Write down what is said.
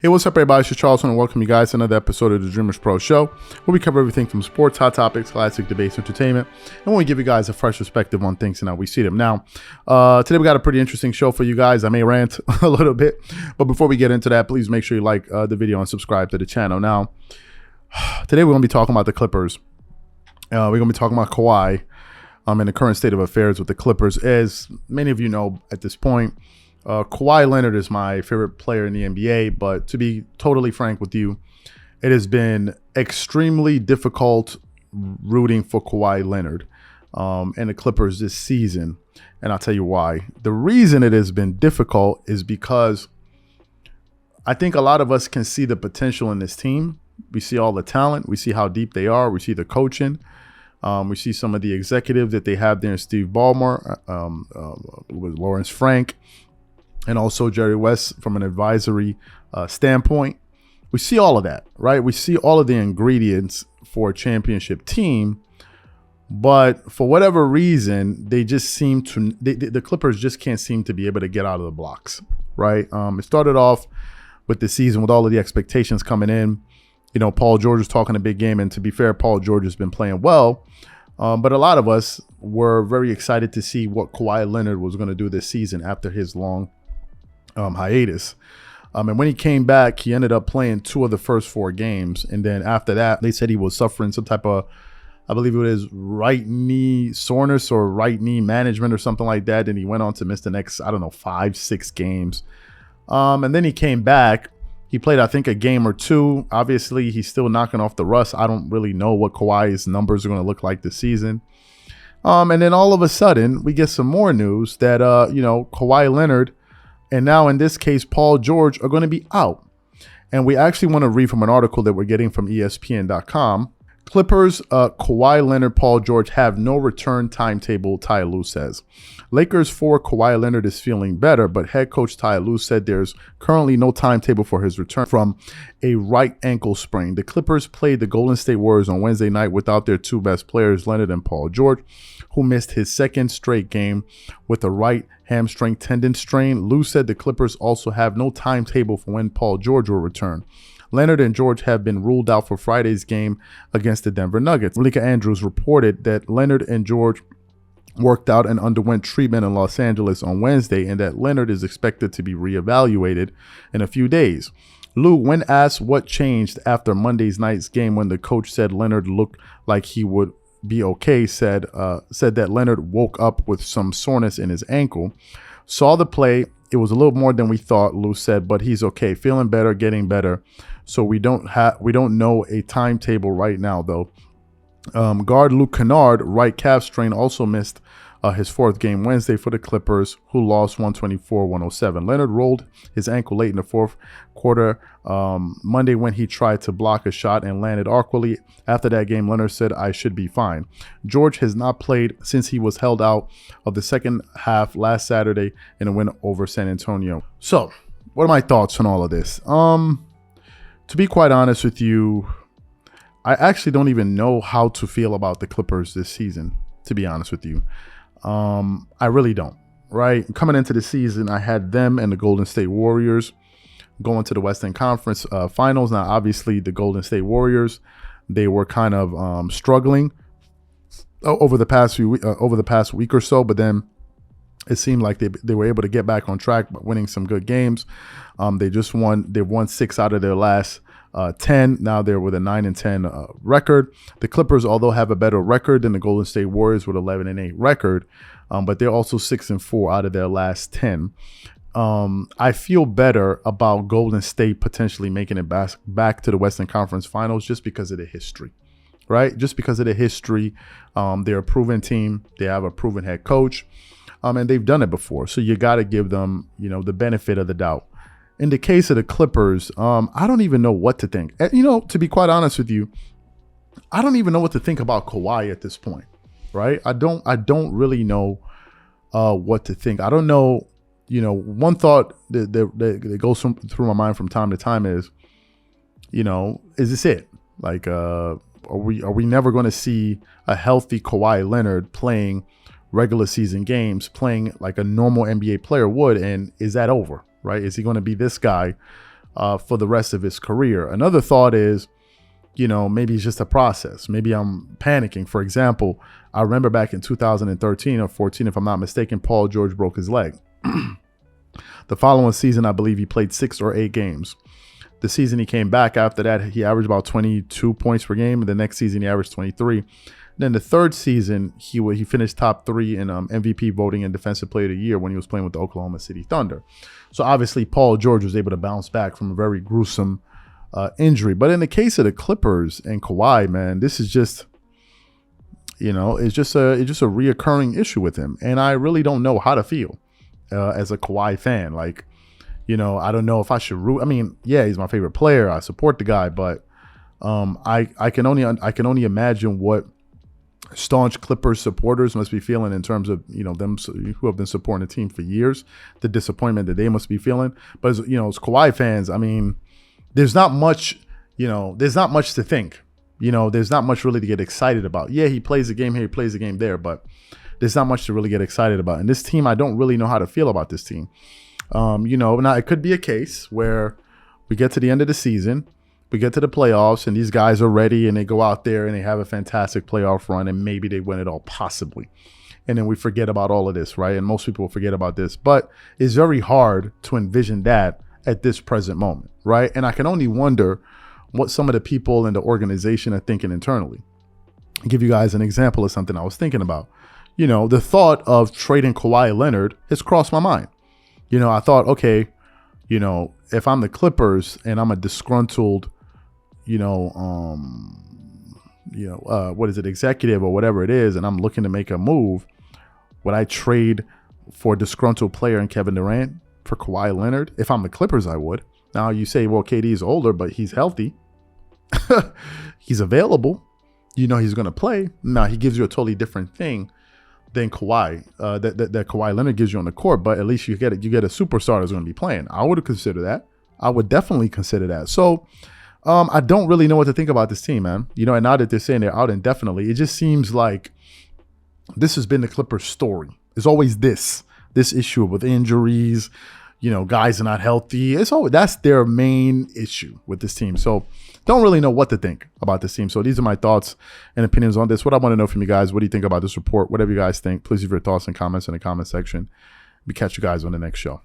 Hey, what's up, everybody? It's Charleston, and welcome you guys to another episode of the Dreamerspro Show, where we cover everything from sports, hot topics, classic debates, entertainment, and when we give you guys a fresh perspective on things and how we see them. Now, today we got a pretty interesting show for you guys. I may rant a little bit, but before we get into that, please make sure you like the video and subscribe to the channel. Now, today we're going to be talking about the Clippers. We're going to be talking about Kawhi and the current state of affairs with the Clippers. As many of you know at this point, Kawhi Leonard is my favorite player in the NBA, but to be totally frank with you, it has been extremely difficult rooting for Kawhi Leonard and the Clippers this season, and I'll tell you why. The reason it has been difficult is because I think a lot of us can see the potential in this team. We see all the talent. We see how deep they are. We see the coaching. We see some of the executives that they have there in Steve Ballmer, with Lawrence Frank, and also Jerry West from an advisory standpoint. We see all of that, right? We see all of the ingredients for a championship team, but for whatever reason, they just seem to, the Clippers just can't seem to be able to get out of the blocks, right? It started off with the season with all of the expectations coming in. You know, Paul George was talking a big game, and to be fair, Paul George has been playing well. But a lot of us were very excited to see what Kawhi Leonard was going to do this season after his long hiatus. And when he came back, he ended up playing 2 of the first 4 games. And then after that, they said he was suffering some type of, I believe it was right knee soreness or right knee management or something like that. And he went on to miss the next, 5-6 games. And then he came back. He played, I think, a game or 2. Obviously, he's still knocking off the rust. I don't really know what Kawhi's numbers are going to look like this season. And then all of a sudden, we get some more news that, Kawhi Leonard and now in this case, Paul George are going to be out. And we actually want to read from an article that we're getting from ESPN.com. Clippers, Kawhi Leonard, Paul George have no return timetable, Ty Lue says. Lakers for Kawhi Leonard is feeling better, but head coach Ty Lue said there's currently no timetable for his return from a right ankle sprain. The Clippers played the Golden State Warriors on Wednesday night without their 2 best players, Leonard and Paul George, who missed his 2nd straight game with a right hamstring tendon strain. Lue said the Clippers also have no timetable for when Paul George will return. Leonard and George have been ruled out for Friday's game against the Denver Nuggets. Malika Andrews reported that Leonard and George worked out and underwent treatment in Los Angeles on Wednesday, and that Leonard is expected to be reevaluated in a few days. Lue, when asked what changed after Monday's night's game when the coach said Leonard looked like he would be okay, said that Leonard woke up with some soreness in his ankle, saw the play. It was a little more than we thought, Lue said, but he's okay, feeling better, getting better. So we don't know a timetable right now, though. Guard Luke Kennard, right calf strain, also missed his 4th game Wednesday for the Clippers, who lost 124-107. Leonard rolled his ankle late in the 4th quarter Monday when he tried to block a shot and landed awkwardly. After that game, Leonard said, "I should be fine." George has not played since he was held out of the second half last Saturday in a win over San Antonio. So, what are my thoughts on all of this? To be quite honest with you, I actually don't even know how to feel about the Clippers this season, to be honest with you. I really don't, right? Coming into the season, I had them and the Golden State Warriors going to the Western Conference Finals. Now, obviously, the Golden State Warriors, they were kind of struggling over the past week or so, but then it seemed like they were able to get back on track by winning some good games. They've won 6 out of their last 10. Now they're with a 9-10 record. The Clippers, although have a better record than the Golden State Warriors with 11-8 record, but they're also 6-4 out of their last 10. I feel better about Golden State potentially making it back to the Western Conference Finals just because of the history, right? Just because of the history. They're a proven team. They have a proven head coach, and they've done it before. So you got to give them, the benefit of the doubt. In the case of the Clippers, I don't even know what to think. To be quite honest with you, I don't even know what to think about Kawhi at this point, right? I don't really know what to think. I don't know. One thought that goes through my mind from time to time is, is this it? Like, are we never going to see a healthy Kawhi Leonard playing regular season games, playing like a normal NBA player would? And is that over? Right? Is he going to be this guy for the rest of his career. Another thought is, maybe it's just a process. Maybe I'm panicking. For example, I remember back in 2013 or 14, if I'm not mistaken, Paul George broke his leg. The following season, I believe he played 6 or 8 games. The season he came back after that, he averaged about 22 points per game. The next season, he averaged 23. Then the third season, he finished top 3 in MVP voting and Defensive Player of the Year when he was playing with the Oklahoma City Thunder. So obviously, Paul George was able to bounce back from a very gruesome injury. But in the case of the Clippers and Kawhi, man, this is just, it's just a reoccurring issue with him. And I really don't know how to feel as a Kawhi fan. Like, I don't know if I should root. I mean, yeah, he's my favorite player. I support the guy, but I can only imagine what staunch Clippers supporters must be feeling in terms of, them who have been supporting the team for years, the disappointment that they must be feeling. But as Kawhi fans, I mean, there's not much, there's not much to think. There's not much really to get excited about. Yeah, he plays a game here, he plays a game there, but there's not much to really get excited about. And this team, I don't really know how to feel about this team. Now it could be a case where we get to the end of the season, we get to the playoffs, and these guys are ready, and they go out there and they have a fantastic playoff run, and maybe they win it all, possibly. And then we forget about all of this, right? And most people forget about this. But it's very hard to envision that at this present moment, right? And I can only wonder what some of the people in the organization are thinking internally. I'll give you guys an example of something I was thinking about. The thought of trading Kawhi Leonard has crossed my mind. I thought, okay, if I'm the Clippers and I'm a disgruntled, executive or whatever it is, and I'm looking to make a move, would I trade for a disgruntled player in Kevin Durant for Kawhi Leonard? If I'm the Clippers, I would. Now you say, well, KD is older, but he's healthy. He's available. He's going to play. Now he gives you a totally different thing than Kawhi, that Kawhi Leonard gives you on the court, but at least you get a superstar that's going to be playing. I would consider that. I would definitely consider that. So I don't really know what to think about this team, man. And now that they're saying they're out indefinitely, it just seems like this has been the Clippers' story. It's always this issue with injuries, guys are not healthy. That's their main issue with this team. So don't really know what to think about this team. So these are my thoughts and opinions on this. What I want to know from you guys, what do you think about this report? Whatever you guys think, please leave your thoughts and comments in the comment section. We catch you guys on the next show.